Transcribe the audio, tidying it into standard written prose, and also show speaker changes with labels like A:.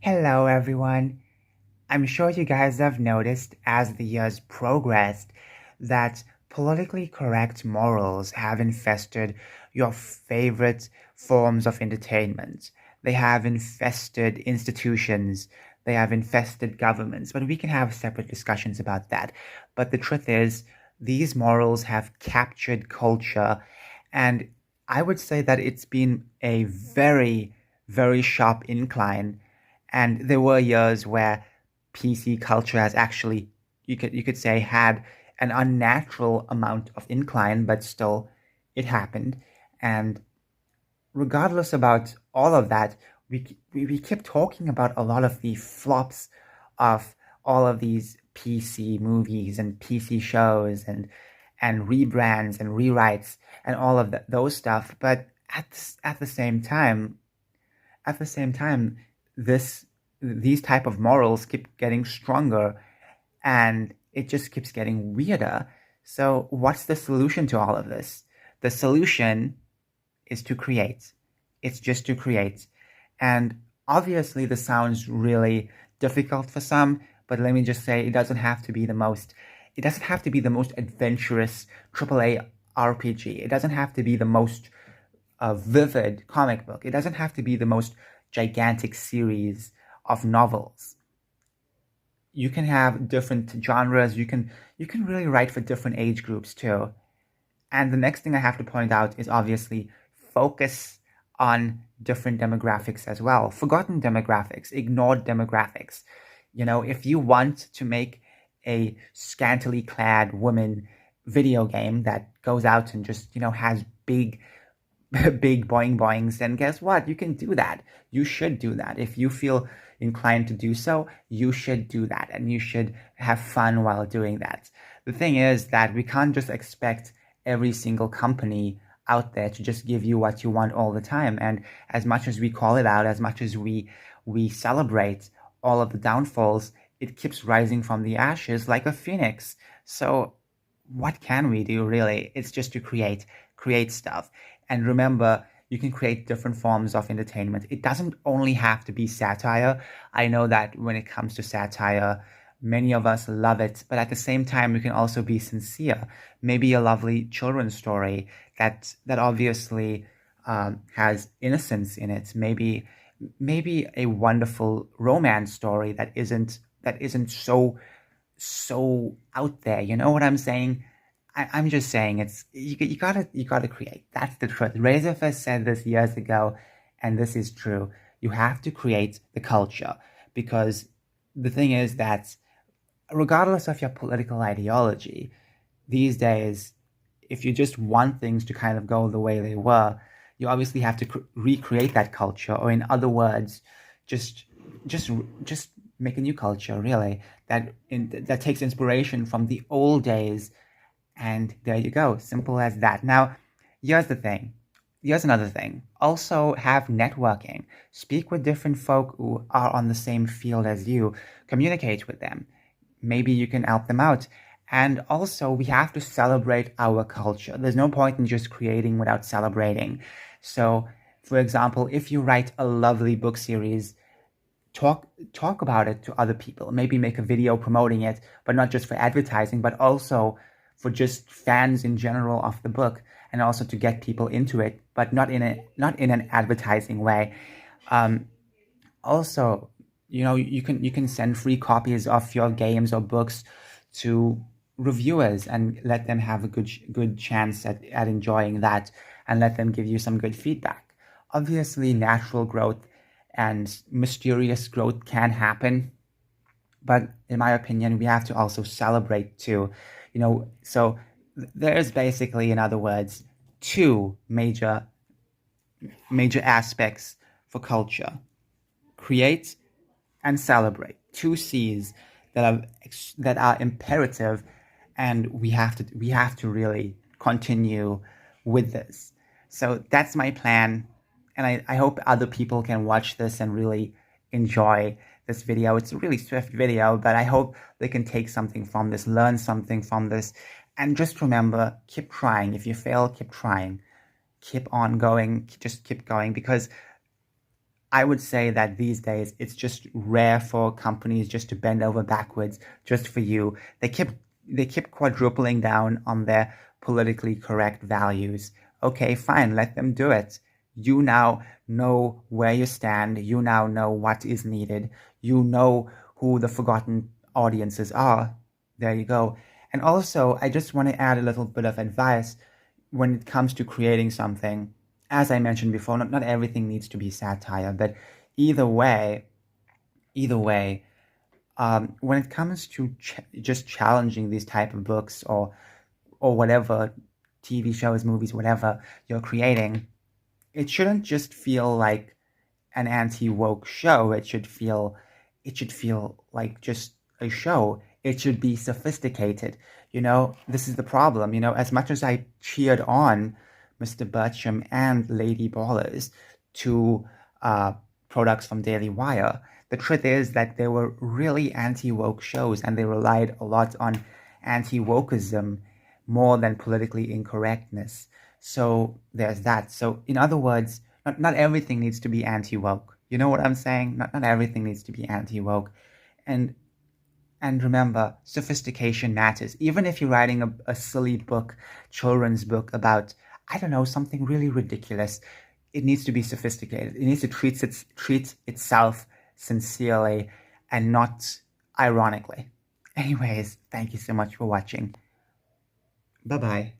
A: Hello, everyone. I'm sure you guys have noticed as the years progressed that politically correct morals have infested your favorite forms of entertainment. They have infested institutions, they have infested governments, but we can have separate discussions about that. But the truth is, these morals have captured culture, and I would say that it's been a very, very sharp incline. And there were years where PC culture has actually, you could say, had an unnatural amount of incline, but still, it happened. And regardless about all of that, we kept talking about a lot of the flops of all of these PC movies and PC shows and rebrands and rewrites and all of those stuff. But at the same time, at the same time, this these type of morals keep getting stronger, and it just keeps getting weirder. So what's the solution to all of this? The solution is to create. It's just to create. And obviously this sounds really difficult for some, but let me just say it doesn't have to be the most adventurous AAA RPG. It doesn't have to be the most vivid comic book. It doesn't have to be the most gigantic series of novels. You can have different genres. You can really write for different age groups too. And the next thing I have to point out is obviously focus on different demographics as well. Forgotten demographics, ignored demographics. If you want to make a scantily clad woman video game that goes out and just, has big big boing boings, then guess what? You can do that. You should do that. If you feel inclined to do so, you should do that and you should have fun while doing that. The thing is that we can't just expect every single company out there to just give you what you want all the time. And as much as we call it out, as much as we celebrate all of the downfalls, it keeps rising from the ashes like a phoenix. So what can we do really? It's just to create stuff. And remember, you can create different forms of entertainment. It doesn't only have to be satire. I know that when it comes to satire, many of us love it, but at the same time, we can also be sincere. Maybe a lovely children's story that obviously has innocence in it. Maybe a wonderful romance story that isn't so out there. You know what I'm saying? I'm just saying you gotta create. That's the truth. Razorfist said this years ago, and this is true. You have to create the culture because the thing is that regardless of your political ideology, these days, if you just want things to kind of go the way they were, you obviously have to recreate that culture, or in other words, just just make a new culture, really, that takes inspiration from the old days, and there you go. Simple as that. Now, here's the thing. Here's another thing. Also, have networking. Speak with different folk who are on the same field as you. Communicate with them. Maybe you can help them out. And also, we have to celebrate our culture. There's no point in just creating without celebrating. So, for example, if you write a lovely book series, talk about it to other people. Maybe make a video promoting it, but not just for advertising, but also for just fans in general of the book, and also to get people into it, but not in an advertising way. Um, Also, you can send free copies of your games or books to reviewers and let them have a good chance at enjoying that, and let them give you some good feedback. Obviously, natural growth and mysterious growth can happen, but in my opinion, we have to also celebrate too. So there's basically, in other words, two major aspects for culture: create and celebrate. Two C's that are imperative, and we have to really continue with this. So that's my plan, and I hope other people can watch this and really enjoy this video. It's a really swift video, but I hope they can take something from this, learn something from this, and just remember, keep trying. If you fail, keep trying, keep on going, just keep going, because I would say that these days it's just rare for companies just to bend over backwards just for you. They keep quadrupling down on their politically correct values. Okay, fine, let them do it. You now know where you stand. You now know what is needed. You know who the forgotten audiences are. There you go. And also, I just want to add a little bit of advice when it comes to creating something. As I mentioned before, not everything needs to be satire, but either way, either way, when it comes to just challenging these type of books or whatever TV shows, movies, whatever you're creating, it shouldn't just feel like an anti-woke show. It should feel like just a show. It should be sophisticated. This is the problem. As much as I cheered on Mr. Bertram and Lady Ballers, two products from Daily Wire, the truth is that they were really anti-woke shows, and they relied a lot on anti-wokeism more than politically incorrectness. So there's that. So in other words, not everything needs to be anti-woke. You know what I'm saying? Not everything needs to be anti-woke. And and remember, sophistication matters. Even if you're writing a silly book, children's book about, I don't know, something really ridiculous, it needs to be sophisticated. It needs to treat itself sincerely and not ironically. Anyways, thank you so much for watching. Bye bye.